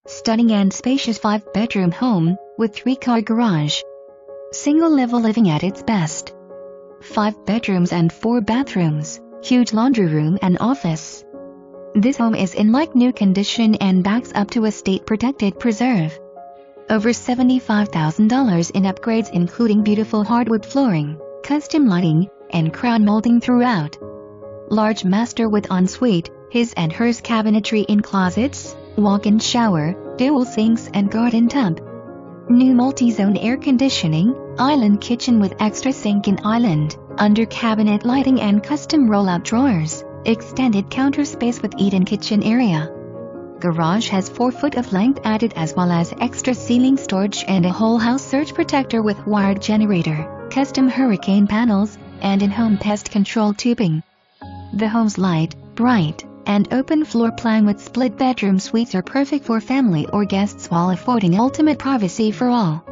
Stunning and spacious 5-bedroom home, with 3-car garage. Single-level living at its best. 5 bedrooms and 4 bathrooms, huge laundry room and office. This home is in like-new condition and backs up to a state-protected preserve. Over $75,000 in upgrades including beautiful hardwood flooring, custom lighting, and crown molding throughout. Large master with ensuite, his and hers cabinetry in closets, walk-in shower, dual sinks and garden tub. New multi-zone air conditioning, island kitchen with extra sink and island, under cabinet lighting and custom roll-out drawers, extended counter space with eat-in kitchen area. Garage has 4 foot of length added as well as extra ceiling storage and a whole house surge protector with wired generator, custom hurricane panels, and in-home pest control tubing. The home's light, bright, and open floor plan with split bedroom suites are perfect for family or guests while affording ultimate privacy for all.